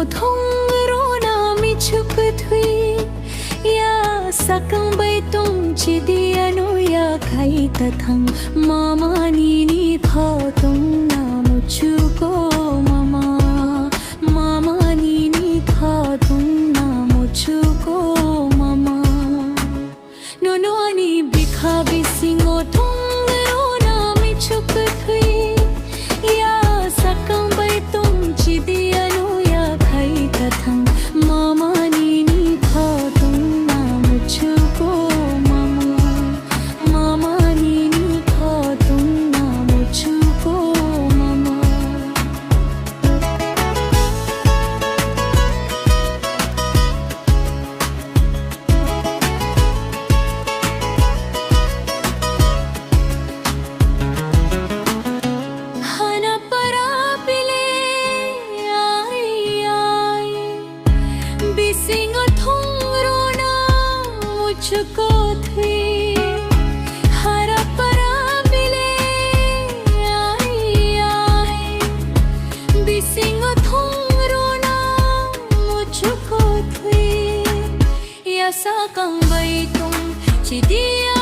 thong rona mi chup thui ya sakang bai tung chi dia no ya khai ta thang mama ni ni pha tung na mu chu ko mama mama ni ni pha tung na mu chu ko mama no no ni bikha bisingo thong rona mi chup thui ya sakang bai tung chi dia no ya khai ta thang mama ni ni pha tung na mu chu ko mama mama ni ni pha tung na mu chu ko mama hana para pile ai ai bising thong rona मुझको थी हरा परा मिले आई आई बिसिंग थोंग रोना मुझको थी या सा कंग बै तुम चिदिया